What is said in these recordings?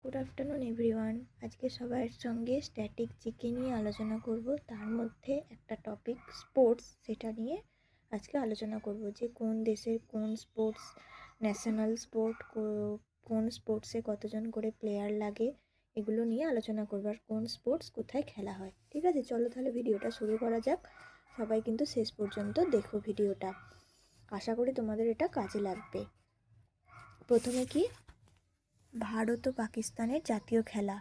Good afternoon everyone. আজকে সবার সঙ্গে স্ট্যাটিক জিকে নিয়ে আলোচনা করব। তার মধ্যে একটা টপিক স্পোর্টস, সেটা নিয়ে আজকে আলোচনা করব যে কোন দেশের কোন স্পোর্টস ন্যাশনাল স্পোর্ট, কোন স্পোর্টসে কতজন করে প্লেয়ার লাগে, এগুলো নিয়ে আলোচনা করব। আর কোন স্পোর্টস কোথায় খেলা হয়। ঠিক আছে, চলো তাহলে ভিডিওটা শুরু করা যাক। সবাই কিন্তু শেষ পর্যন্ত দেখো ভিডিওটা, আশা করি তোমাদের এটা কাজে লাগবে। প্রথমে কি, ভারত ও পাকিস্তানের জাতীয় খেলা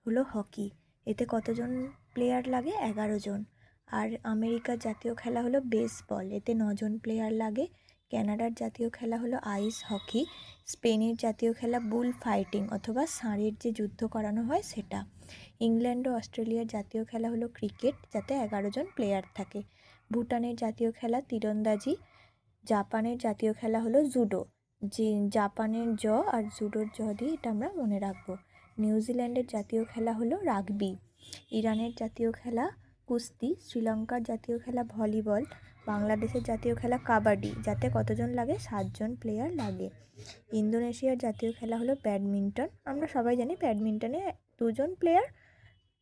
হলো হকি। এতে কতজন প্লেয়ার লাগে? 11 জন। আর আমেরিকার জাতীয় খেলা হলো বেসবল, এতে 9 জন প্লেয়ার লাগে। কানাডার জাতীয় খেলা হলো আইস হকি। স্পেনের জাতীয় খেলা বুল ফাইটিং অথবা ষাঁড়ের যে যুদ্ধ করানো হয় সেটা। ইংল্যান্ড ও অস্ট্রেলিয়ার জাতীয় খেলা হলো ক্রিকেট, যাতে 11 জন প্লেয়ার থাকে। ভুটানের জাতীয় খেলা তীরন্দাজি। জাপানের জাতীয় খেলা হলো জুডো। যে জাপানের আর জুডোর দিয়ে এটা আমরা মনে রাখবো। নিউজিল্যান্ডের জাতীয় খেলা হলো রাগবি। ইরানের জাতীয় খেলা কুস্তি। শ্রীলঙ্কার জাতীয় খেলা ভলিবল। বাংলাদেশের জাতীয় খেলা কাবাডি, যাতে কতজন লাগে? 7 জন প্লেয়ার লাগে। ইন্দোনেশিয়ার জাতীয় খেলা হলো ব্যাডমিন্টন। আমরা সবাই জানি ব্যাডমিন্টনে 2 জন প্লেয়ার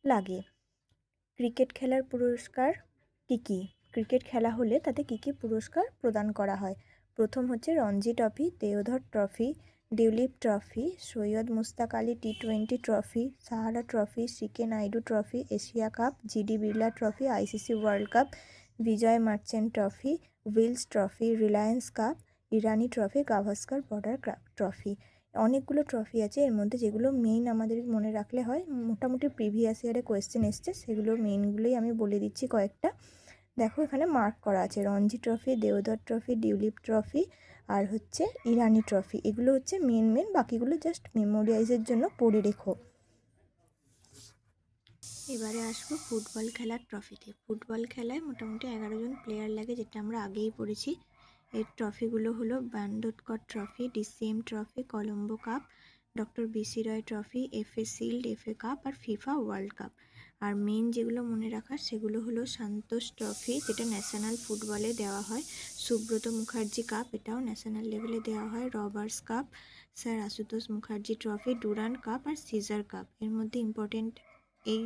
লাগে। ক্রিকেট খেলার পুরস্কার কী? ক্রিকেট খেলা হলে তাতে কী পুরস্কার প্রদান করা হয়? প্রথম হচ্ছে Ranji trophy, Deodhar trophy, tulip trophy, Syed Mushtaq Ali টি20 trophy, Sahara trophy, CK Naidu trophy, Asia cup, GD Birla trophy, ICC world cup, Vijay Merchant trophy, Wills trophy, Reliance cup, Irani trophy, Gavaskar Border trophy. অনেকগুলো ট্রফি আছে, এর মধ্যে যেগুলো মেইন আমাদের মনে রাখলে হয়, মোটামুটি প্রিভিয়াস ইয়ারে কোয়েশ্চেন এসছে, সেগুলো মেইনগুলোই আমি বলে দিচ্ছি কয়েকটা। দেখো এখানে মার্ক করা আছে Ranji trophy, Deodhar trophy, tulip trophy আর হচ্ছে ইরানি ট্রফি। এগুলো হচ্ছে মেন, বাকিগুলো জাস্ট মেমোরিয়াইজের জন্য পড়ে রেখো। এবারে আসবো ফুটবল খেলার ট্রফিতে। ফুটবল খেলায় মোটামুটি 11 জন প্লেয়ার লাগে, যেটা আমরা আগেই পড়েছি। এর ট্রফিগুলো হলো Bandodkar trophy, DCM trophy, Colombo cup, doctor BC Roy trophy, FA shield, FA cup আর ফিফা ওয়ার্ল্ড কাপ। আর মেন যেগুলো মনে রাখার সেগুলো হলো সান্তোষ ট্রফি, যেটা ন্যাশনাল ফুটবলে দেওয়া হয়। সুব্রত মুখার্জি কাপ, এটাও ন্যাশনাল লেভেলে দেওয়া হয়। Rovers cup, sir Ashutosh Mukherjee trophy, Durand cup আর সিজার কাপ। এর মধ্যে ইম্পর্টেন্ট এই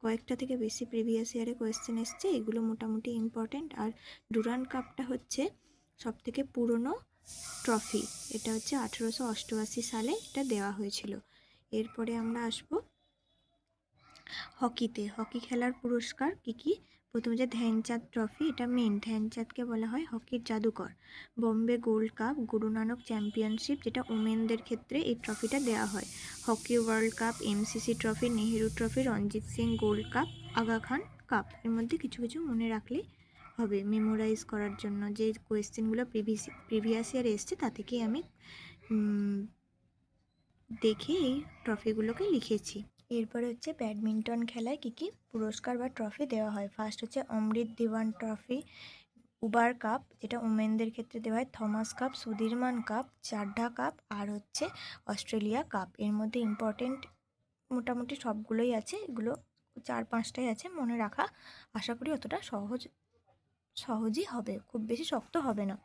কয়েকটা থেকে বেশি প্রিভিয়াস ইয়ারে কোয়েশ্চেন এসছে, এগুলো মোটামুটি ইম্পর্টেন্ট। আর ডুরান্ড কাপটা হচ্ছে সবথেকে পুরনো ট্রফি, এটা হচ্ছে 1888 সালে এটা দেওয়া হয়েছিল। এরপরে আমরা আসবো হকিতে। হকি খেলার পুরস্কার কী? প্রথমে যে ধ্যানচাঁদ ট্রফি, এটা মেন, ধ্যানচাঁদকে বলা হয় হকির জাদুকর। Bombay gold cup, Guru Nanak championship, যেটা ওমেনদের ক্ষেত্রে এই ট্রফিটা দেওয়া হয়। Hockey world cup, MCC trophy, Nehru trophy, Ranjit Singh gold cup, Aga Khan cup. এর মধ্যে কিছু কিছু মনে রাখলেই হবে মেমোরাইজ করার জন্য। যে কোয়েশ্চেনগুলো প্রিভিয়াস ইয়ার এসছে তা থেকেই আমি দেখে এই ট্রফিগুলোকে লিখেছি। এরপরে হচ্ছে ব্যাডমিন্টন খেলায় কী পুরস্কার বা ট্রফি দেওয়া হয়। ফার্স্ট হচ্ছে Amrit Diwan trophy, Uber cup, যেটা ওমেনদের ক্ষেত্রে দেওয়া হয়। Thomas cup, Sudirman cup, Chadha cup আর হচ্ছে অস্ট্রেলিয়া কাপ। এর মধ্যে ইম্পর্টেন্ট মোটামুটি সবগুলোই আছে, এগুলো 4-5টাই আছে মনে রাখা। আশা করি অতটা সহজই হবে, খুব বেশি শক্ত হবে না।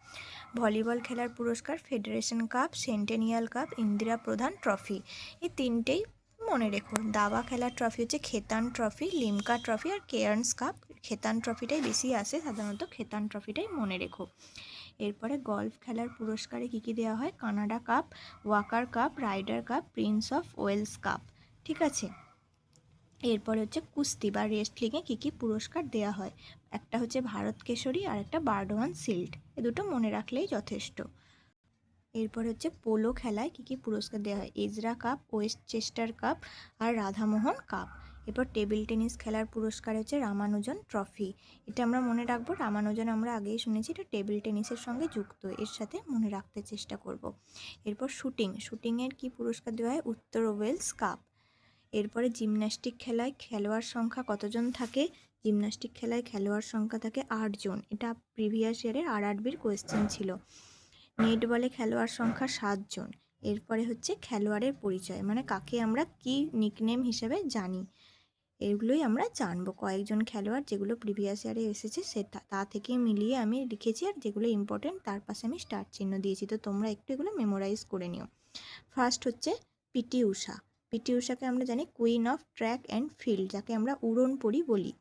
ভলিবল খেলার পুরস্কার federation cup, centennial cup, Indira প্রধান ট্রফি। এই তিনটেই মনে রেখো। দাবা খেলার ট্রফি হচ্ছে খেতান ট্রফি, লিমকা ট্রফি আর কেয়ার্নস কাপ। খেতান ট্রফিটাই বেশি আসে সাধারণত, খেতান ট্রফিটাই মনে রেখো। এরপরে গলফ খেলার পুরস্কারে কী দেওয়া হয়? Canada cup, Walker cup, Ryder cup, prince of Wales cup. ঠিক আছে, এরপরে হচ্ছে কুস্তি বা রেসলিংয়ে কী পুরস্কার দেওয়া হয়? একটা হচ্ছে ভারত কেশরী আর একটা বারডোয়ান শিল্ড। এ দুটো মনে রাখলেই যথেষ্ট। এরপর হচ্ছে পোলো খেলায় কী পুরস্কার দেওয়া হয়? Ezra cup, West Chester cup আর রাধামোহন কাপ। এরপর টেবিল টেনিস খেলার পুরস্কার হচ্ছে রামানুজন ট্রফি। এটা আমরা মনে রাখবো, রামানুজন আমরা আগেই শুনেছি, এটা টেবিল টেনিসের সঙ্গে যুক্ত, এর সাথে মনে রাখতে চেষ্টা করব। এরপর শুটিংয়ের কী পুরস্কার দেওয়া হয়? উত্তর ওয়েলস কাপ। এরপরে জিমন্যাস্টিক খেলায় খেলোয়াড় সংখ্যা কতজন থাকে? জিমন্যাস্টিক খেলায় খেলোয়াড় সংখ্যা থাকে 8 জন। এটা প্রিভিয়াস ইয়ারের আরআরবির কোয়েশ্চেন ছিল। নেটবলে খেলোয়াড় সংখ্যা 7 জন। এরপরে হচ্ছে খেলোয়াড়ের পরিচয়, মানে কাকে আমরা কি নিকনেম হিসেবে জানি, এগুলোই আমরা জানবো। কয়েকজন খেলোয়াড় যেগুলো প্রিভিয়াস ইয়ারে এসেছে তা থেকে মিলিয়ে আমি লিখেছি, আর যেগুলো ইম্পর্টেন্ট তার পাশে আমি স্টার চিহ্ন দিয়েছি। তো তোমরা একটু এগুলো মেমোরাইজ করে নিও। ফার্স্ট হচ্ছে পিটি ঊষা, পিটি ঊষাকে আমরা জানি queen of track and field, যাকে আমরা উড়নপরি বলি।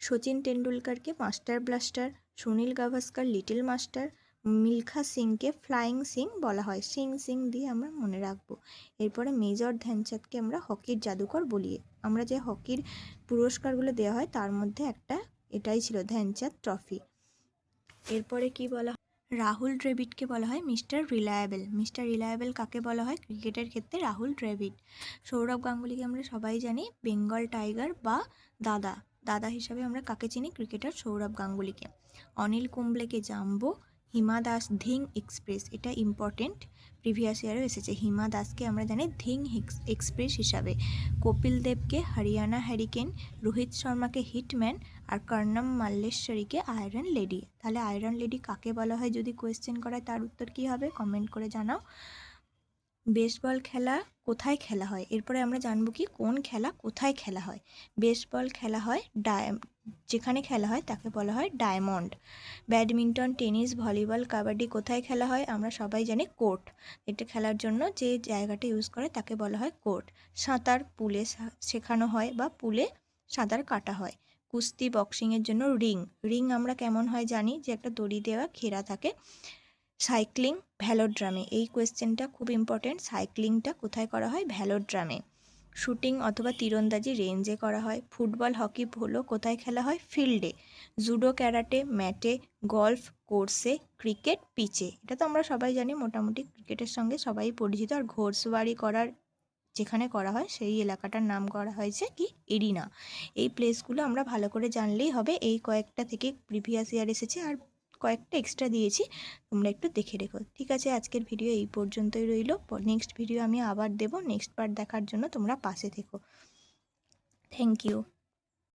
সচিন টেন্ডুলকারকে master blaster, Sunil Gavaskar little master, Milkha সিংকে ফ্লাইং সিং বলা হয়। সিং সিং দিয়ে আমরা মনে রাখবো। এরপরে মেজর ধ্যানচাঁদকে আমরা হকির জাদুকর বলি। আমরা যে হকির পুরস্কারগুলো দেওয়া হয় তার মধ্যে একটা এটাই ছিল, ধ্যানচাঁদ ট্রফি। এরপরে কি বলা হয়, রাহুল দ্রাবিড়কে বলা হয় মিস্টার রিলায়েবল। মিস্টার রিলায়েবল কাকে বলা হয় ক্রিকেটের ক্ষেত্রে? রাহুল দ্রাবিড়। সৌরভ গাঙ্গুলিকে আমরা সবাই জানি বেঙ্গল টাইগার বা দাদা। দাদা হিসাবে আমরা কাকে চিনি? Cricketer Sourav গাঙ্গুলিকে। Anil কুম্বলেকে jumbo, Hima Das Dhing express, এটা ইম্পর্টেন্ট, প্রিভিয়াস ইয়ারও এসেছে। হিমা দাসকে আমরা জানি ধিং এক্সপ্রেস হিসাবে। কপিল দেবকে হরিয়ানা হ্যারিকেন, রোহিত শর্মাকে হিটম্যান, আর কর্ণম মাল্লেশ্বরীকে আয়রন লেডি। তাহলে আয়রন লেডি কাকে বলা হয় যদি কোয়েশ্চেন করায় তার উত্তর কী হবে কমেন্ট করে জানাও। বেসবল খেলা কোথায় খেলা হয়? এরপরে আমরা জানবো কি কোন খেলা কোথায় খেলা হয়। বেসবল খেলা হয় যেখানে খেলা হয় তাকে বলা হয় diamond. Badminton, tennis, volleyball, kabaddi কোথায় খেলা হয়? আমরা সবাই জানি কোর্ট। এটা খেলার জন্য যে জায়গাটা ইউজ করে তাকে বলা হয় কোর্ট। সাঁতার পুলে শেখানো হয় বা পুলে সাঁতার কাটা হয়। কুস্তি, বক্সিংয়ের জন্য রিং আমরা কেমন হয় জানি, যে একটা দড়ি দেওয়া ঘেরা থাকে। সাইক্লিং ভ্যালোড্রামে, এই কোয়েশ্চেনটা খুব ইম্পর্টেন্ট। সাইক্লিংটা কোথায় করা হয়? ভ্যালোড্রামে। শুটিং অথবা তীরন্দাজি রেঞ্জে করা হয়। ফুটবল, হকি, পোলো কোথায় খেলা হয়? ফিল্ডে। জুডো, ক্যারাটে ম্যাটে, গলফ কোর্সে, ক্রিকেট পিচে। এটা তো আমরা সবাই জানি, মোটামুটি ক্রিকেটের সঙ্গে সবাই পরিচিত। আর ঘোড়সওয়ারি করার যেখানে করা হয় সেই এলাকাটার নাম করা হয়েছে কি? এরিনা। এই প্লেসগুলো আমরা ভালো করে জানলেই হবে। এই কয়েকটা থেকে প্রিভিয়াস ইয়ার এসেছে, আর কয়েকটা এক্সট্রা দিয়েছি, তোমরা একটু দেখে রেখো। ঠিক আছে, আজকের ভিডিও এই পর্যন্তই রইল। নেক্সট ভিডিও আমি আবার দেবো। নেক্সট পার্ট দেখার জন্য তোমরা পাশে থেকো। Thank you.